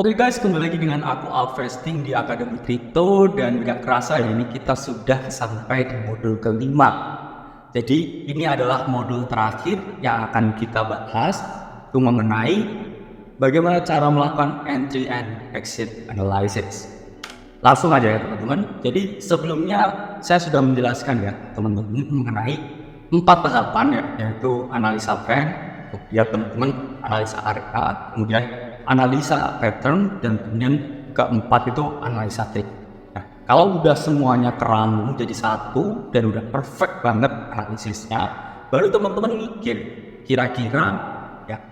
Oke guys, kembali lagi dengan aku Alfresting di Akademi Crypto dan gak kerasa ya ini kita sudah sampai di modul kelima. Jadi ini adalah modul terakhir yang akan kita bahas itu mengenai bagaimana cara melakukan entry and exit analysis. Langsung aja ya teman-teman. Jadi sebelumnya saya sudah menjelaskan ya teman-teman mengenai 4 tahapan ya, yaitu analisa trend, ya teman-teman analisa area, kemudian analisa pattern, dan kemudian keempat itu analisa trik. Nah, kalau udah semuanya kerangkum jadi satu dan udah perfect banget analisisnya, baru teman-teman mikir kira-kira ya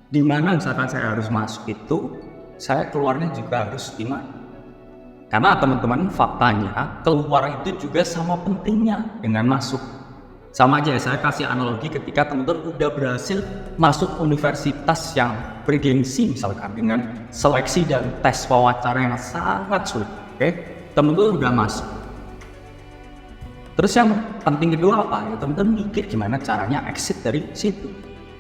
di mana misalkan saya harus masuk itu, saya keluarnya juga harus gimana? Karena teman-teman faktanya keluar itu juga sama pentingnya dengan masuk. Sama aja ya, saya kasih analogi ketika teman-teman udah berhasil masuk universitas yang bergengsi misalkan dengan seleksi dan tes wawancara yang sangat sulit, oke? Teman-teman udah masuk. Terus yang penting kedua apa? Ya, teman-teman mikir gimana caranya exit dari situ.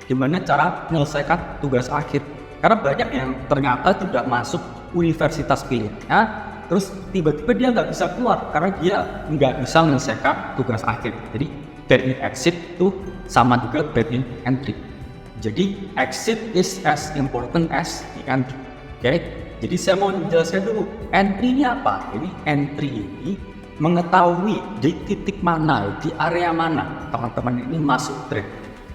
Gimana cara menyelesaikan tugas akhir. Karena banyak yang ternyata tidak masuk universitas pilihannya, terus tiba-tiba dia nggak bisa keluar karena dia nggak bisa menyelesaikan tugas akhir. Jadi bad in exit itu sama juga bad in entry. Jadi exit is as important as the entry. Oke? Jadi saya mau menjelaskan dulu entry-nya apa. Ini entry ini mengetahui di titik mana, di area mana teman-teman ini masuk trade.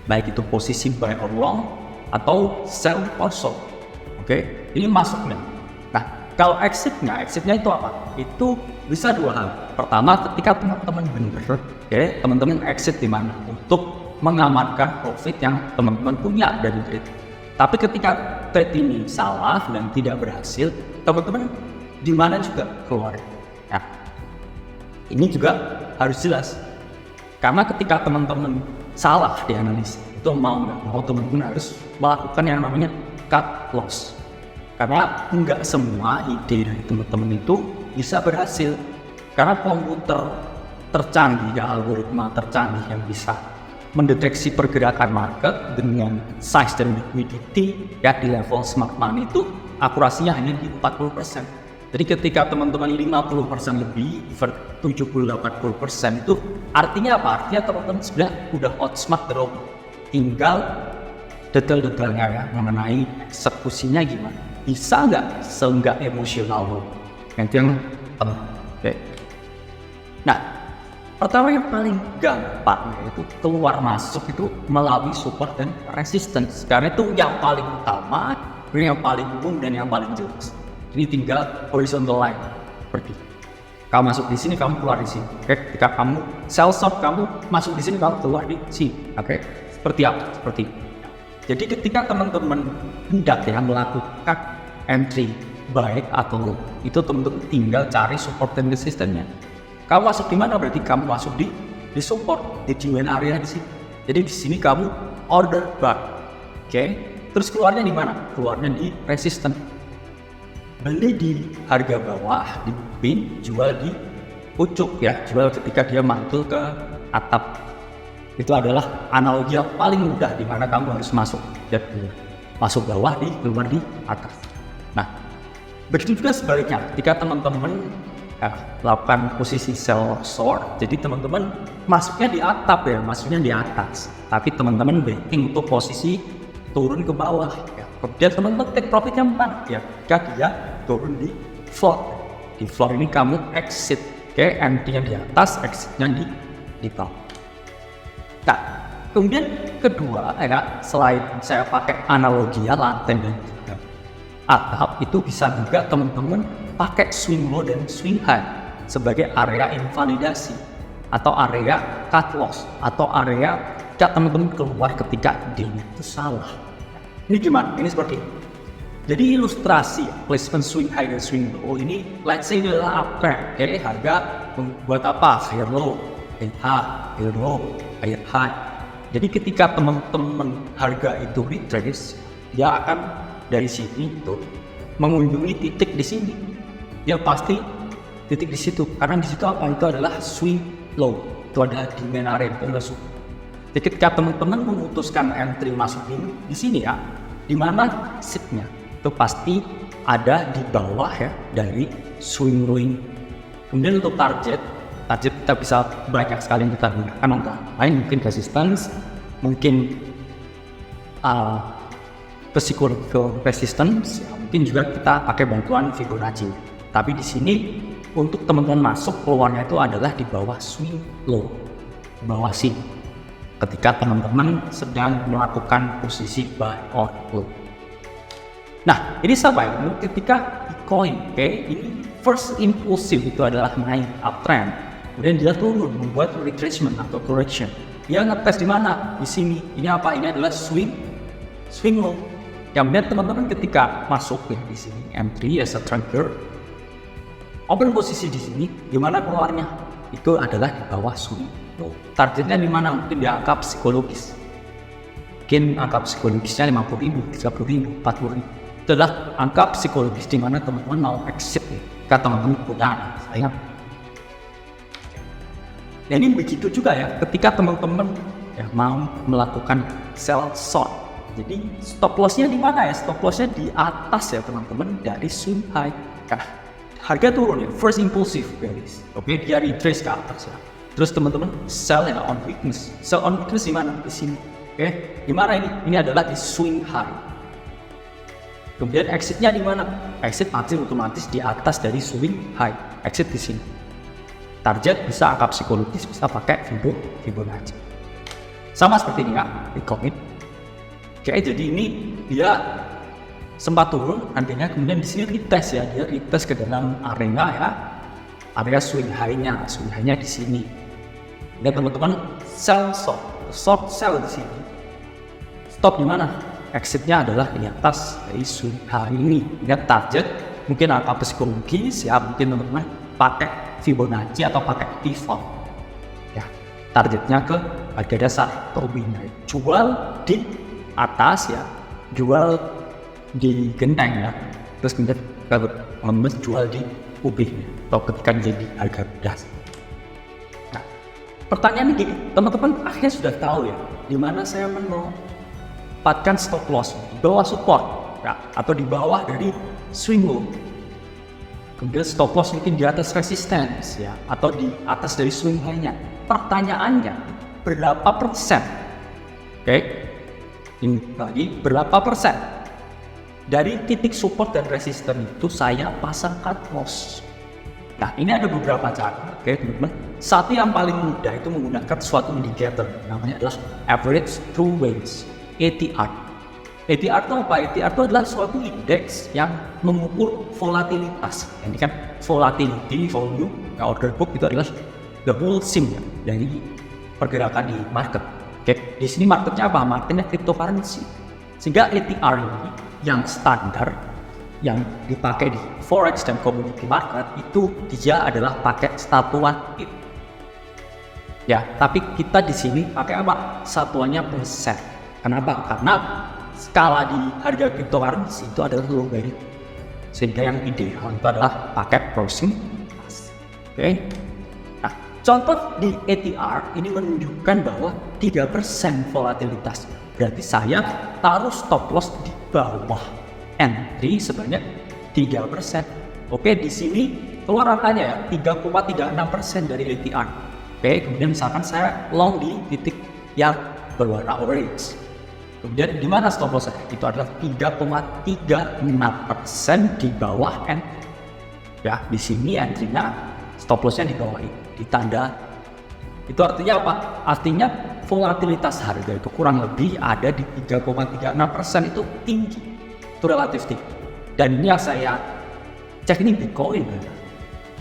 Baik itu posisi buy or long atau sell or short. Oke? Ini masuknya. Nah, kalau exitnya itu apa? Itu bisa dua hal. Pertama, ketika teman-teman benar, teman-teman exit di mana untuk mengamankan profit yang teman-teman punya dari trade. Tapi ketika trade ini salah dan tidak berhasil, teman-teman di mana juga keluar. Ya, ini juga harus jelas. Karena ketika teman-teman salah di analisis, itu mau teman-teman harus melakukan yang namanya cut loss. Karena enggak semua ide dari teman-teman itu bisa berhasil. Karena komputer tercanggih, algoritma tercanggih yang bisa mendeteksi pergerakan market dengan size dan liquidity ya di level smart money itu akurasinya hanya di 40%. Jadi ketika teman-teman 50% lebih, 70-80% itu artinya apa? Artinya teman-teman sudah udah outsmart the robot. Tinggal detail-detailnya ya mengenai eksekusinya gimana. Bisa nggak seenggak emosional lo? Itu yang oke. Nah, pertama yang paling gampang yaitu keluar masuk itu melalui support dan resistance. Karena itu yang paling utama, ini yang paling umum dan yang paling jelas. Ini tinggal horizontal line seperti kamu masuk di sini, kamu keluar di sini. Oke, ketika kamu sell short, kamu masuk di sini, kamu keluar di sini. Oke, seperti apa? Seperti ini. Jadi ketika teman-teman hendak ya melakukan entry baik atau low, itu teman-teman tinggal cari support dan resistance-nya. Kamu masuk di mana? Berarti kamu masuk di support, di jiwen area di sini. Jadi di sini kamu order buy. Oke. Terus keluarnya di mana? Keluarnya di resistance. Beli di harga bawah, di pin, jual di pucuk ya. Jual ketika dia mantul ke atap. Itu adalah analogi yang paling mudah di mana kamu harus masuk dan masuk bawah di keluar di atas. Nah, begitu juga sebaliknya. Ketika teman-teman lakukan posisi sell short, jadi teman-teman masuknya di atap ya, masuknya di atas. Tapi teman-teman breaking untuk posisi turun ke bawah. Ya. Kemudian teman-teman take profitnya mana? Ya, ketika dia turun di floor. Di floor ini kamu exit, entry-nya di atas, exit-nya di bawah. Nah, kemudian kedua ya, selain saya pakai analogi ya lantai dan atap, itu bisa juga teman-teman pakai swing low dan swing high sebagai area invalidasi atau area cut loss atau area ketika teman-teman keluar ketika idenya itu salah. Ini gimana? Ini seperti ini. Jadi ilustrasi placement swing high dan swing low ini, let's say adalah uptrend. Jadi harga membuat apa? High low, high low, high. Jadi ketika teman-teman harga itu retrace, dia akan dari sini itu mengunjungi titik di sini. Dia pasti titik di situ. Karena di situ apa? Itu adalah swing low. Itu adalah demand area itu adalah suku. Jadi ketika teman-teman memutuskan entry masuk di sini ya, di mana exitnya itu pasti ada di bawah ya dari swing low ini. Kemudian untuk target kita bisa banyak sekali yang kita gunakan untuk lain, mungkin resistance, mungkin psychological resistance, ya, mungkin juga kita pakai bantuan Fibonacci. Tapi di sini untuk teman-teman masuk keluarnya itu adalah di bawah swing low, bawah sini. Ketika teman-teman sedang melakukan posisi buy or hold. Nah, ini sama ya, ketika Bitcoin, ini first impulsive itu adalah naik uptrend, kemudian dia turun membuat retracement atau correction. Dia ngetes di mana? Di sini. Ini apa? Ini adalah swing low. Kemudian teman-teman ketika masuk di sini M3 as a trader, open posisi di sini, gimana keluarnya? Itu adalah di bawah swing low. Targetnya di mana? Mungkin di angka psikologis. Mungkin angka psikologisnya 50.000, 30.000, 40.000. Itu adalah angka psikologis di mana teman-teman mau exit ya. Kata teman-teman punya saya. Dan ini begitu juga ya, ketika teman-teman ya, mau melakukan sell short. Jadi stop lossnya di mana ya? Stop lossnya di atas ya teman-teman dari swing high. Nah, harga turun ya, first impulsive guys. Oke, dia retrace ke atas ya. Terus teman-teman sell ya on weakness. Sell on weakness di mana? Di sini. Oke, di mana ini? Ini adalah di swing high. Kemudian exitnya di mana? Exit otomatis di atas dari swing high. Exit di sini. Target bisa angka psikologis, bisa pakai Fibonacci. Sama seperti ini ya, di commit. Oke, jadi ini dia sempat turun, nantinya kemudian di sini retest ya, dia retest ke dalam area ya, area swing high-nya di sini. Dan teman-teman sell short sell di sini. Stop di mana? Exitnya adalah di atas dari swing high ini. Ingat target, mungkin angka psikologis ya, mungkin teman-teman pakai Fibonacci atau pakai pivot. Ya, targetnya ke harga dasar turbinnya. Jual di atas ya, jual di genteng ya, terus kemudian kalau jual di UB atau ketika jadi harga dasar. Nah, pertanyaannya gini, teman-teman akhirnya sudah tahu ya, di mana saya menempatkan stop loss di bawah support ya, atau di bawah dari swing low. Kemudian stop loss mungkin di atas resistance ya, atau di atas dari swing high-nya. Pertanyaannya, berapa persen? Oke, ini lagi berapa persen dari titik support dan resistance itu saya pasang cut loss. Nah, ini ada beberapa cara, oke teman-teman. Satu yang paling mudah itu menggunakan suatu indicator, namanya adalah average true range (ATR). ATR itu apa? ATR itu adalah suatu indeks yang mengukur volatilitas. Ini kan volatility, volume, order book itu adalah the whole sim ya, dari pergerakan di market. Oke, di sini marketnya apa? Marketnya cryptocurrency. Sehingga ATR ini yang standar yang dipakai di forex dan commodity market itu dia adalah pakai satuan pip. Ya, tapi kita di sini pakai apa? Satuannya persen. Kenapa? Karena skala di harga cryptocurrency itu adalah logarit. Sehingga yang ideal itu adalah pakai crossing. Oke. Nah, contoh di ATR ini menunjukkan bahwa 3% volatilitas. Berarti saya taruh stop loss di bawah entry sebanyak 3%. Oke, di sini keluar angkanya ya, 3,36% dari ATR. Oke, kemudian misalkan saya long di titik yang berwarna orange. Kemudian di mana stop loss saya? Itu adalah 3,36% di bawah entry. Ya, di sini entry-nya stop loss-nya di bawah ini, di tanda. Itu artinya apa? Artinya volatilitas harga itu kurang lebih ada di 3,36%, itu tinggi. Itu relatif tinggi. Dan ini yang saya cek ini Bitcoin.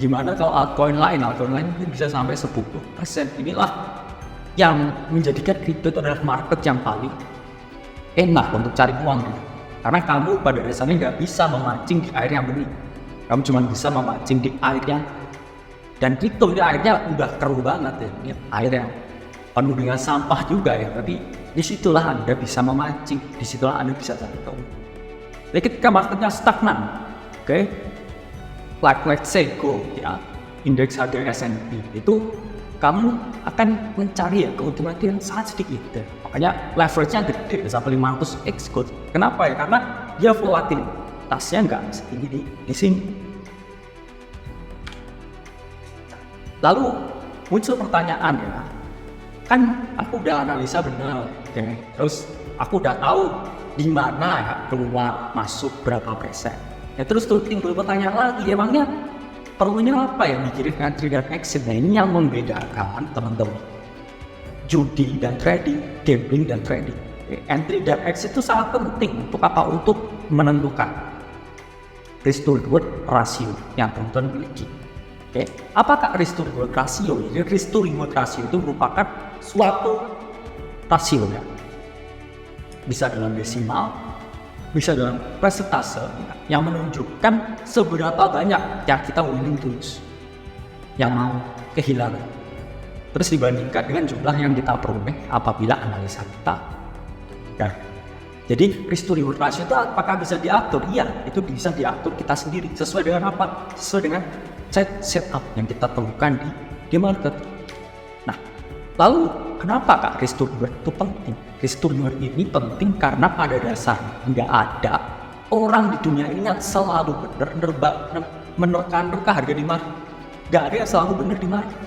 Gimana kalau altcoin lain? Altcoin lain bisa sampai 10%. Inilah yang menjadikan kripto itu adalah market yang paling enak untuk cari uang gitu. Karena kamu pada dasarnya nggak bisa memancing di air yang bening. Kamu cuma bisa memancing di air yang, dan kripto ini airnya udah keruh banget ya. Ini air yang penuh dengan sampah juga ya. Tapi disitulah Anda bisa memancing, disitulah Anda bisa cari uang. Jadi ketika marketnya stagnan, oke, like let's say gold ya, indeks harga S&P itu kamu akan mencari ya keuntungan yang sangat sedikit ya. Makanya leverage-nya gede sampai 500x gold. Kenapa ya? Karena dia volatil. probabilitasnya nggak setinggi di sini. Lalu muncul pertanyaan ya, kan aku udah analisa benar, okay? Terus aku udah tahu di mana ya keluar masuk berapa persen. Ya terus tuh timbul pertanyaan lagi, emangnya perlunya apa ya mikirin entry dan exit? Nah ini yang membedakan teman-teman judi dan trading, gambling dan trading. Entry dan exit itu sangat penting untuk apa? Untuk menentukan risk to reward ratio yang teman-teman miliki. Oke, apakah risk to reward ratio? Jadi risk to reward ratio itu merupakan suatu rasio ya. Bisa dalam desimal, bisa dalam persentase yang menunjukkan seberapa banyak yang kita willing to lose, yang mau kehilangan. Terus dibandingkan dengan jumlah yang kita peroleh apabila analisa kita. Ya. Jadi risk to reward ratio itu apakah bisa diatur? Iya, itu bisa diatur kita sendiri sesuai dengan apa? Sesuai dengan setup yang kita temukan di market. Nah, lalu kenapa Kak risk to reward itu penting? Risk to reward ini penting karena pada dasarnya nggak ada orang di dunia ini yang selalu benar menerka harga di market. Nggak ada yang selalu benar di market.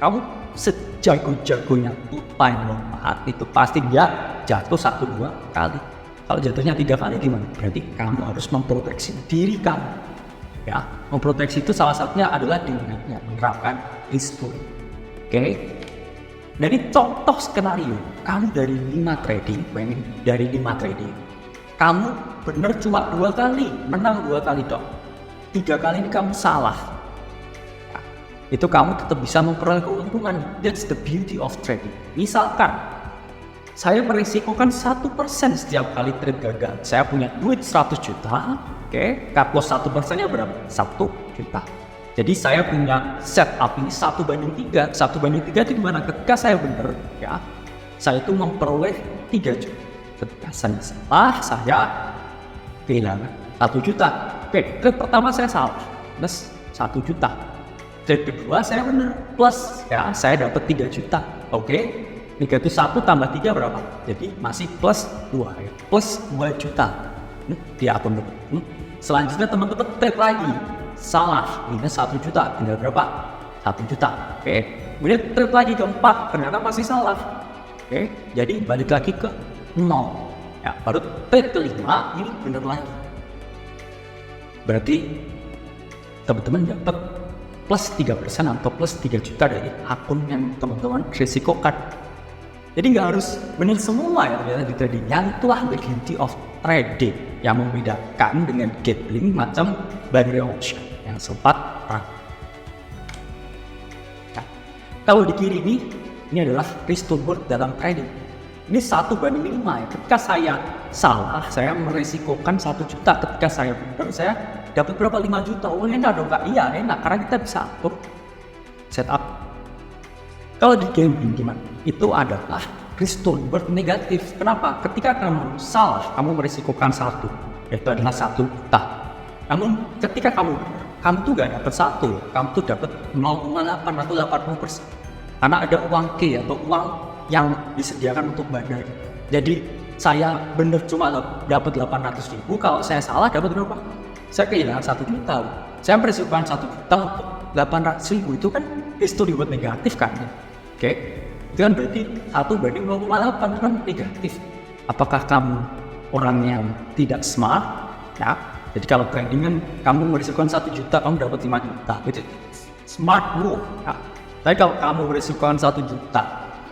Kamu sejago-jagonya main lompat itu pasti dia jatuh 1-2 kali. Kalau jatuhnya 3 kali gimana? Berarti kamu harus memproteksi diri kamu. Ya, memproteksi itu salah satunya adalah dengan menerapkan risk to reward. Oke. Dari contoh skenario, kamu dari 5 trading, kamu benar cuma 2 kali, menang 2 kali dong. 3 kali ini kamu salah. Ya, itu kamu tetap bisa memperoleh keuntungan. That's the beauty of trading. Misalkan saya merisikokan 1% setiap kali trade gagal. Saya punya duit 100 juta, oke, cut loss 1%-nya berapa? 1 juta. Jadi saya punya setup ini 1/3. 1/3 itu gimana? Ketika saya benar, ya, saya itu memperoleh 3 juta. Ketika saya salah, saya kehilangan 1 juta. Oke, trade pertama saya salah, plus 1 juta. Trade kedua saya benar, plus, ya, saya dapat 3 juta. Oke, negatif 1 tambah 3 berapa? Jadi masih plus 2, ya. Plus 2 juta. Di akun depan. Selanjutnya teman-teman trade lagi. Salah, minus 1 juta, tinggal berapa? 1 juta. Oke, kemudian trade lagi keempat, ternyata masih salah. Oke, jadi balik lagi ke 0. Ya, baru trade kelima, ini bener lagi. Berarti teman-teman dapat plus 3% atau plus 3 juta dari akun yang teman-teman risikokan. Jadi nggak harus benar semua ya di trading. Yang itulah the beauty of trading yang membedakan dengan gambling macam binary option yang sempat perang. Nah, kalau di kiri ini adalah risk to reward dalam trading. Ini 1/5 ya. Ketika saya salah, saya meresikokan 1 juta. Ketika saya benar, saya dapat berapa? 5 juta. Oh enak dong Kak? Iya enak, karena kita bisa atur setup. Kalau di gambling gimana? Itu adalah risk to reward negatif. Kenapa? Ketika kamu salah, kamu merisikokan 1, yaitu adalah 1 juta. Namun ketika kamu tuh gak dapat 1, kamu tuh dapat 0,8 atau 80%. Karena ada uang K atau uang yang disediakan untuk bandar. Jadi saya benar cuma dapat 800.000, kalau saya salah dapat berapa? Saya kehilangan 1 juta. Saya merisikokan 1 juta untuk 800.000, itu kan risk to reward negatif kan? Oke, itu kan berarti 1/0,8 kan negatif. Apakah kamu orang yang tidak smart? Ya, jadi kalau trading kan kamu merisikokan 1 juta, kamu dapat 5 juta. Itu smart move. Ya. Tapi kalau kamu merisikokan 1 juta,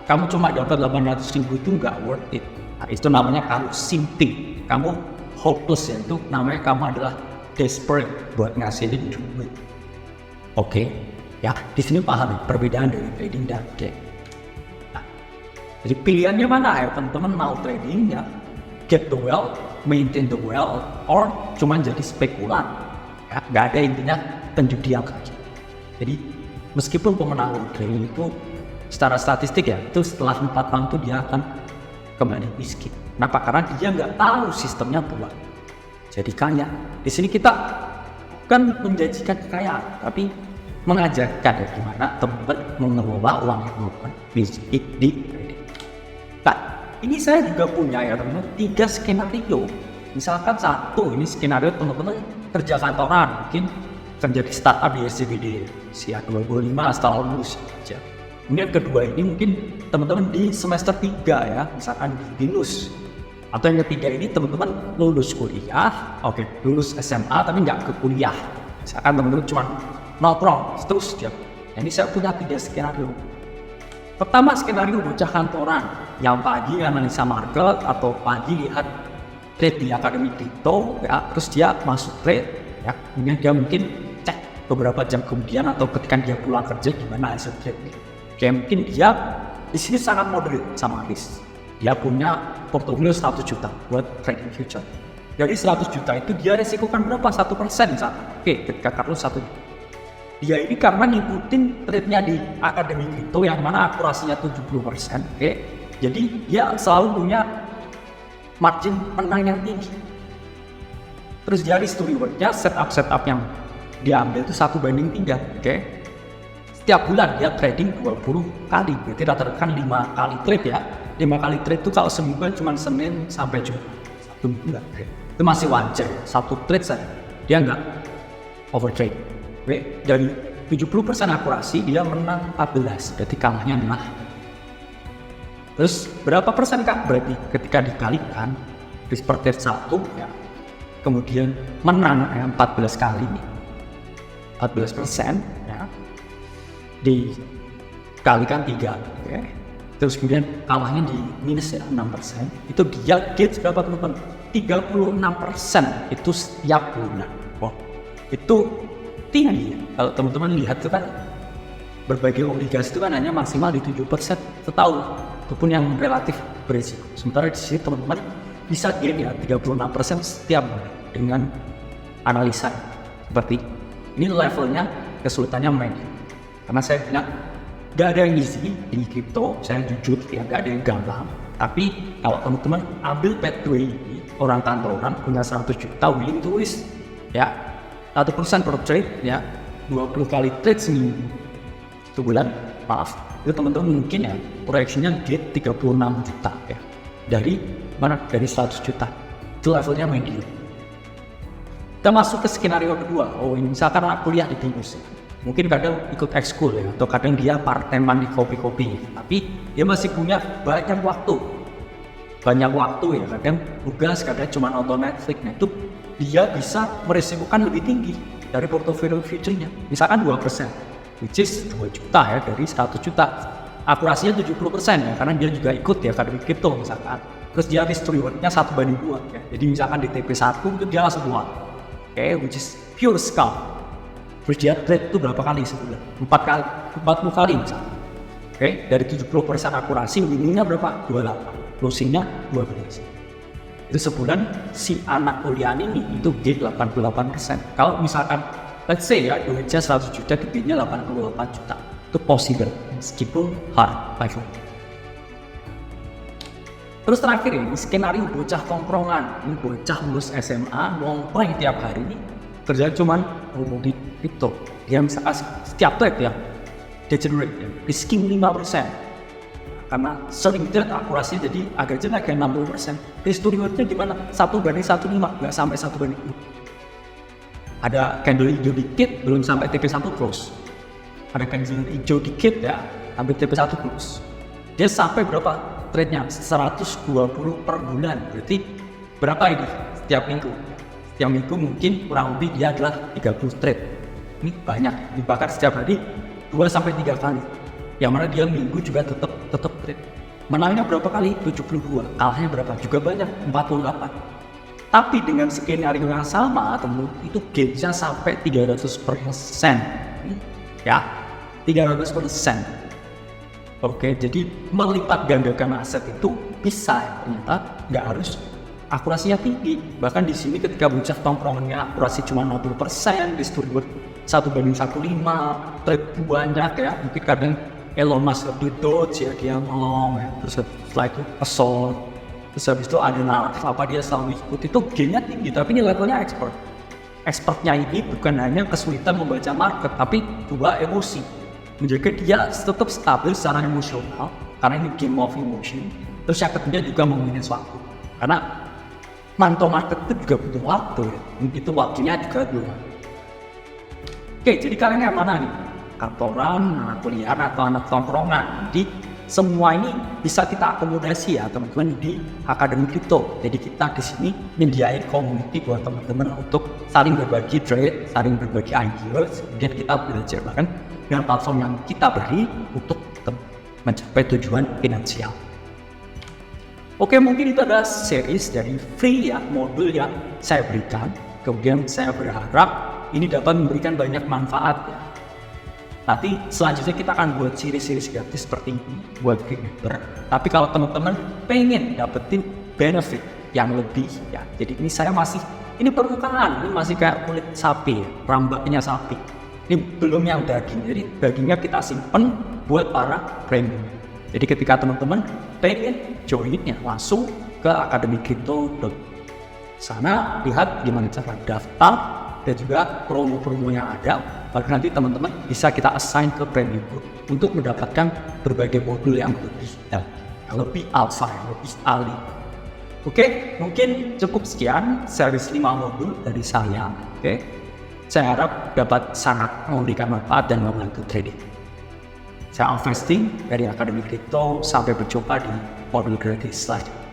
kamu cuma dapat 800.000, itu nggak worth it. Nah, itu namanya kamu simping, kamu hopeless ya. Itu namanya kamu adalah desperate buat ngasihin duit. Oke. Ya, di sini paham ya, perbedaan dari trading dan game. Nah, jadi pilihannya mana ya teman-teman? Mau trading ya, get the wealth, maintain the wealth, or cuma jadi spekulan. Ya, nggak ada intinya penjudian lagi. Jadi meskipun pemenang trading itu secara statistik ya, itu setelah 4 tahun itu dia akan kembali miskin. Kenapa? Karena dia nggak tahu sistemnya buat jadi kaya. Di sini kita bukan menjanjikan kekayaan, tapi mengajarkan ya gimana teman-teman mengelola uang yang teman-teman miliki di trading. Nah, ini saya juga punya ya teman-teman 3 skenario Misalkan satu, ini skenario teman-teman kerja kantoran, mungkin kerja di startup di SCBD, usia 25 setelah lulus aja. Kemudian kedua ini mungkin teman-teman di semester 3 ya, misalkan di BINUS. Atau yang ketiga ini teman-teman lulus kuliah, lulus SMA tapi nggak ke kuliah. Misalkan teman-teman cuma nongkrong terus ya. Ini saya punya 3 skenario. Pertama, skenario bocah kantoran yang pagi analisa market atau pagi lihat trade di akademi kripto ya, terus dia masuk trade ya, kemudian dia mungkin cek beberapa jam kemudian atau ketika dia pulang kerja gimana hasil trade. Kayak mungkin dia di sini sangat moderate sama risk. Dia punya portofolio 100 juta buat trading future. Dari 100 juta itu dia resikokan berapa? 1% misalnya. Ketika Carlos 1 juta. Dia ini karena ngikutin trade-nya di akademi kripto yang mana akurasinya 70%. Jadi dia selalu punya margin menang yang tinggi. Terus dia risk to reward-nya setup yang dia ambil itu 1:3. Setiap bulan dia trading 20 kali. Berarti rata-rata 5 kali trade ya. 5 kali trade itu kalau semingguan cuma Senin sampai Jumat. 1 bulan. Itu masih wajar. 1 trade saja. Dia nggak overtrade. Dari 70% akurasi dia menang 14. Berarti kalahnya 6. Terus berapa persen Kak? Berarti ketika dikalikan risk per trade 1 ya. Kemudian menang 14 kali nih. 14% ya. Dikalikan 3. Terus kemudian kalahnya di minus ya 6%. Itu dia gauge berapa teman-teman? 36% itu setiap bulan. Itu tinggi ya. Kalau teman-teman lihat itu kan berbagai obligasi itu kan hanya maksimal di 7% setahun. Itu pun yang relatif berisiko. Sementara di sini teman-teman bisa gain ya 36% setiap bulan dengan analisa seperti ini. Levelnya kesulitannya main. Karena saya bilang gak ada yang easy di kripto, saya jujur ya gak ada yang gampang. Tapi kalau teman-teman ambil pathway ini, orang kantoran punya 100 juta willing to risk ya 1% per trade ya, 20 kali trade seminggu, sebulan itu teman-teman mungkin ya proyeksinya gate 36 juta ya. Dari mana? Dari 100 juta. Itu levelnya medium. Kita masuk ke skenario kedua. Ini misalkan anak kuliah di BINUS. Mungkin kadang ikut ekskul ya, atau kadang dia part-time di kopi-kopi. Tapi dia masih punya banyak waktu. Banyak waktu ya, kadang tugas, kadang cuma nonton Netflix. Nah itu dia bisa meresikokan lebih tinggi dari portofolio future-nya. Misalkan 2%, which is 2 juta ya, dari 100 juta. Akurasinya 70% ya, karena dia juga ikut ya akademi kripto misalkan. Terus dia risk to reward-nya 1:2 ya. Jadi misalkan di TP1 itu dia langsung keluar. Which is pure scalp. Terus dia trade itu berapa kali sebulan? 40 kali misalnya. Dari 70% akurasi, minimumnya berapa? 28. Closing-nya 12. Itu sebulan si anak kuliah ini itu gain 88%. Kalau misalkan let's say ya duitnya 100 juta, gainnya 88 juta. Itu possible meskipun hard level. Terus terakhir ini skenario bocah tongkrongan. Ini bocah lulus SMA nongkrong tiap hari ini kerjaan cuman ngomong di kripto. Dia misalkan setiap trade ya dia generate ya, risking 5%. Karena sering trade akurasinya jadi agak jelek kayak 60%. Risk to reward-nya gimana? 1:1,5, nggak sampai 1:2. Ada candle hijau dikit, belum sampai TP1 close. Ada candle hijau dikit ya, hampir TP1 close. Dia sampai berapa trade-nya? 120 per bulan. Berarti berapa ini setiap minggu? Setiap minggu mungkin kurang lebih dia adalah 30 trade. Ini banyak, dibakar setiap hari 2-3 kali. Yang mana dia minggu juga tetap trade. Menangnya berapa kali? 72. Kalahnya berapa? Juga banyak, 48. Tapi dengan skenario yang sama, teman itu gain-nya sampai 300%. Ya, 300%. Jadi melipat gandakan aset itu bisa ya, ternyata nggak harus akurasinya tinggi. Bahkan di sini ketika bocah tongkrongannya akurasi cuma 60%, distribusi 1:1,5, trade banyak ya. Mungkin kadang Elon Musk itu dodge ya, dia ngomong ya. Terus setelah itu assault. Terus habis itu ada naratif apa dia selalu ikut, itu gainnya tinggi. Tapi ini levelnya expert. Expertnya ini bukan hanya kesulitan membaca market, tapi juga emosi. Menjaga dia tetap stabil secara emosional, karena ini game of emotion. Terus yang ketiga juga memanage waktu. Karena mantau market itu juga butuh waktu ya. Itu waktunya juga dulu. Oke, jadi kalian yang mana nih? Kantoran, anak kuliah, atau anak tongkrongan? Jadi semua ini bisa kita akomodasi ya teman-teman di Akademi Kripto. Jadi kita di sini menyediakan community buat teman-teman untuk saling berbagi trade, saling berbagi ideas, kemudian kita belajar bahkan dengan platform yang kita beri untuk mencapai tujuan finansial. Oke, mungkin itu adalah series dari free ya modul yang saya berikan. Kemudian saya berharap ini dapat memberikan banyak manfaat ya. Nanti selanjutnya kita akan buat series-series gratis seperti ini buat creator. Tapi kalau teman-teman pengen dapetin benefit yang lebih ya, jadi ini saya masih, ini permukaan, ini masih kayak kulit sapi ya, rambaknya sapi. Ini belum yang daging, jadi dagingnya kita simpen buat para premium. Jadi ketika teman-teman pengen join ya, langsung ke akademikripto.com. Sana lihat gimana cara daftar dan juga promo-promo yang ada. Lalu nanti teman-teman bisa kita assign ke premium group untuk mendapatkan berbagai modul yang lebih alpha, lebih ahli. Oke, mungkin cukup sekian series 5 modul dari saya. Oke, saya harap dapat sangat memberikan manfaat dan membantu trading. Saya investing dari Akademi Kripto. Sampai berjumpa di modul gratis selanjutnya.